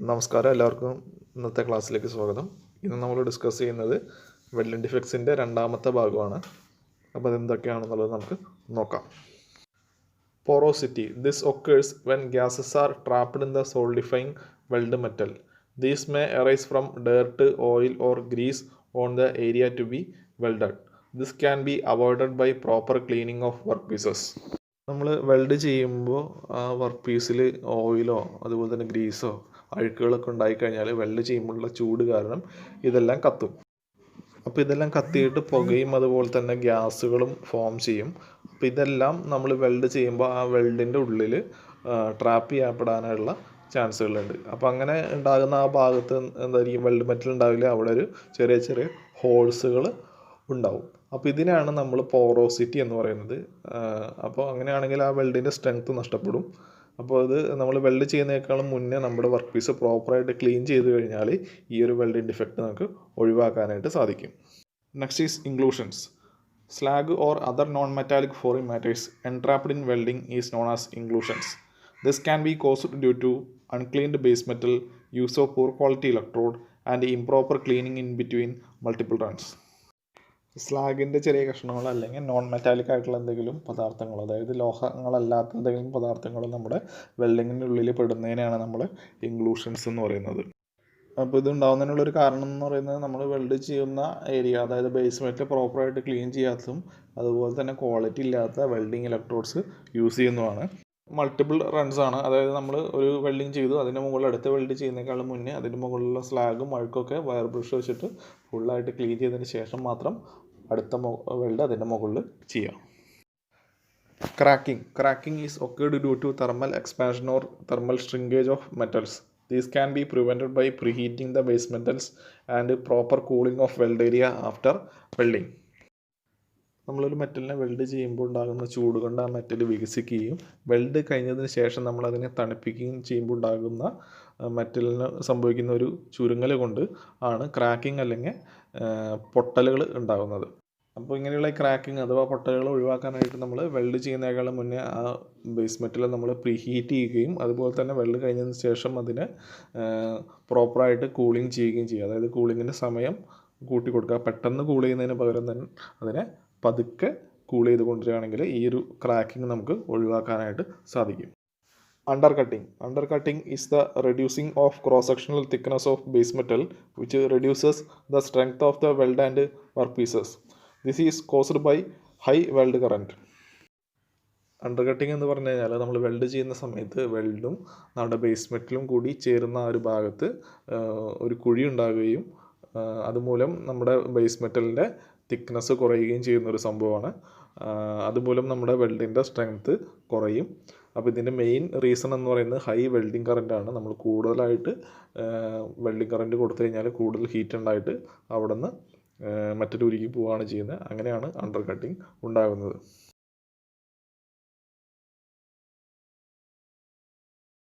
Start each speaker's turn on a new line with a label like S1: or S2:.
S1: നമസ്കാരം, എല്ലാവർക്കും ഇന്നത്തെ ക്ലാസ്സിലേക്ക് സ്വാഗതം. ഇന്ന് നമ്മൾ ഡിസ്കസ് ചെയ്യുന്നത് വെൽഡിംഗ് ഡിഫെക്ട്സിൻ്റെ രണ്ടാമത്തെ ഭാഗമാണ്. അപ്പോൾ അതെന്തൊക്കെയാണെന്നുള്ളത് നമുക്ക് നോക്കാം. Porosity. This occurs when gases are trapped in the solidifying weld metal. These may arise from dirt, oil or grease on the area to be welded. This can be avoided by proper cleaning of workpieces. നമ്മൾ weld ചെയ്യുമ്പോൾ ആ work പീസിൽ ഓയിലോ അതുപോലെ തന്നെ ഗ്രീസോ അഴുക്കുകളൊക്കെ ഉണ്ടായിക്കഴിഞ്ഞാൽ weld ചെയ്യുമ്പോഴുള്ള ചൂട് കാരണം ഇതെല്ലാം കത്തും. അപ്പോൾ ഇതെല്ലാം കത്തിയിട്ട് പുകയും അതുപോലെ തന്നെ ഗ്യാസുകളും ഫോം ചെയ്യും. അപ്പോൾ ഇതെല്ലാം നമ്മൾ വെൽഡ് ചെയ്യുമ്പോൾ ആ വെൽഡിൻ്റെ ഉള്ളിൽ ട്രാപ്പ് ചെയ്യപ്പെടാനുള്ള ചാൻസുകളുണ്ട്. അപ്പോൾ അങ്ങനെ ഉണ്ടാകുന്ന ആ ഭാഗത്ത് എന്തായിരിക്കും, വെൽഡ് മെറ്റൽ ഉണ്ടാവില്ല, അവിടെ ഒരു ചെറിയ ചെറിയ ഹോൾസുകൾ ഉണ്ടാവും. അപ്പോൾ ഇതിനാണ് നമ്മൾ പോറോസിറ്റി എന്ന് പറയുന്നത്. അപ്പോൾ അങ്ങനെയാണെങ്കിൽ ആ വെൽഡിൻ്റെ സ്ട്രെങ്ത്ത് നഷ്ടപ്പെടും. അപ്പോൾ അത് നമ്മൾ വെൽഡ് ചെയ്യുന്നതിനേക്കാളും മുന്നേ നമ്മുടെ വർക്ക് പീസ് പ്രോപ്പറായിട്ട് ക്ലീൻ ചെയ്ത് കഴിഞ്ഞാൽ ഈ ഒരു വെൽഡിംഗ് ഡിഫെക്റ്റ് നമുക്ക് ഒഴിവാക്കാനായിട്ട് സാധിക്കും. Next is inclusions. Slag or other non-metallic foreign matters entrapped in welding is known as inclusions. This can be caused due to uncleaned base metal, use of poor quality electrode, and improper cleaning in between multiple runs. സ്ലാഗിൻ്റെ ചെറിയ കഷ്ണങ്ങൾ അല്ലെങ്കിൽ non metallic ആയിട്ടുള്ള എന്തെങ്കിലും പദാർത്ഥങ്ങൾ, അതായത് ലോഹങ്ങളല്ലാത്ത എന്തെങ്കിലും പദാർത്ഥങ്ങൾ നമ്മുടെ വെൽഡിങ്ങിൻ്റെ ഉള്ളിൽ പെടുന്നതിനാണ് നമ്മൾ ഇൻക്ലൂഷൻസ് എന്ന് പറയുന്നത്. അപ്പോൾ ഇത് ഉണ്ടാകുന്നതിനുള്ളൊരു കാരണം എന്ന് പറയുന്നത് നമ്മൾ വെൽഡ് ചെയ്യുന്ന ഏരിയ, അതായത് ബേസ് മെറ്റൽ പ്രോപ്പറായിട്ട് ക്ലീൻ ചെയ്യാത്തതും അതുപോലെ തന്നെ ക്വാളിറ്റി ഇല്ലാത്ത വെൽഡിങ് ഇലക്ട്രോഡ്സ് യൂസ് ചെയ്യുന്നതാണ്. മൾട്ടിപ്പിൾ റൺസ് ആണ്, അതായത് നമ്മൾ ഒരു വെൽഡിങ് ചെയ്തു, അതിൻ്റെ മുകളിൽ അടുത്ത വെൽഡ് ചെയ്യുന്നതിനേക്കാളും മുന്നേ അതിൻ്റെ മുകളിലുള്ള സ്ലാഗും അഴുക്കൊക്കെ വയർ ബ്രഷ് വെച്ചിട്ട് ഫുള്ളായിട്ട് ക്ലീൻ ചെയ്തതിന് ശേഷം മാത്രം അടുത്ത വെൽഡ് അതിൻ്റെ മുകളിൽ ചെയ്യാം. Cracking is occurred due to thermal expansion or thermal shrinkage of metals. These can be prevented by preheating the base metals and proper cooling of weld area after welding. നമ്മളൊരു മെറ്റലിനെ weld ചെയ്യുമ്പോൾ ഉണ്ടാകുന്ന ചൂട് കൊണ്ട് ആ metal വികസിക്കുകയും weld കഴിഞ്ഞതിന് ശേഷം നമ്മളതിനെ തണുപ്പിക്കുകയും ചെയ്യുമ്പോൾ ഉണ്ടാകുന്ന മെറ്റലിന് സംഭവിക്കുന്ന ഒരു ചുരുങ്ങൽ കൊണ്ട് ആണ് ക്രാക്കിംഗ് അല്ലെങ്കിൽ പൊട്ടലുകൾ ഉണ്ടാകുന്നത്. അപ്പോൾ ഇങ്ങനെയുള്ള ക്രാക്കിംഗ് അഥവാ പൊട്ടലുകൾ ഒഴിവാക്കാനായിട്ട് നമ്മൾ വെൽഡ് ചെയ്യുന്നതിനേക്കാളും മുന്നേ ആ ബേസ് മെറ്റൽ നമ്മൾ പ്രീഹീറ്റ് ചെയ്യുകയും അതുപോലെ തന്നെ വെൽഡ് കഴിഞ്ഞതിന് ശേഷം അതിനെ പ്രോപ്പറായിട്ട് കൂളിംഗ് ചെയ്യുകയും ചെയ്യുക. അതായത് കൂളിങ്ങിൻ്റെ സമയം കൂട്ടി കൊടുക്കുക. പെട്ടെന്ന് കൂൾ ചെയ്യുന്നതിന് പകരം തന്നെ അതിനെ പതുക്കെ കൂൾ ചെയ്ത് കൊണ്ടുവരികയാണെങ്കിൽ ഈ ഒരു ക്രാക്കിംഗ് നമുക്ക് ഒഴിവാക്കാനായിട്ട് സാധിക്കും. Undercutting is the reducing of cross-sectional thickness of base metal, which reduces the strength of the weld and workpieces. This is caused by high weld current. അണ്ടർകട്ടിങ് എന്ന് പറഞ്ഞു കഴിഞ്ഞാൽ നമ്മൾ വെൽഡ് ചെയ്യുന്ന സമയത്ത് വെൽഡും നമ്മുടെ ബേസ് മെറ്റലും കൂടി ചേരുന്ന ആ ഒരു ഭാഗത്ത് ഒരു കുഴി ഉണ്ടാകുകയും അതുമൂലം നമ്മുടെ ബേസ് മെറ്റലിൻ്റെ തിക്നെസ് കുറയുകയും ചെയ്യുന്നൊരു സംഭവമാണ്. അതുമൂലം നമ്മുടെ വെൽഡിൻ്റെ സ്ട്രെങ്ത്ത് കുറയും. അപ്പോൾ ഇതിൻ്റെ മെയിൻ റീസൺ എന്ന് പറയുന്നത് ഹൈ വെൽഡിങ് കറൻറ്റാണ്. നമ്മൾ കൂടുതലായിട്ട് വെൽഡിങ് കറൻറ്റ് കൊടുത്തു കഴിഞ്ഞാൽ കൂടുതൽ ഹീറ്റ് ഉണ്ടായിട്ട് അവിടെ നിന്ന് മെറ്റൽ ഉരുകി പോവുകയാണ് ചെയ്യുന്നത്. അങ്ങനെയാണ് അണ്ടർ കട്ടിങ് ഉണ്ടാകുന്നത്.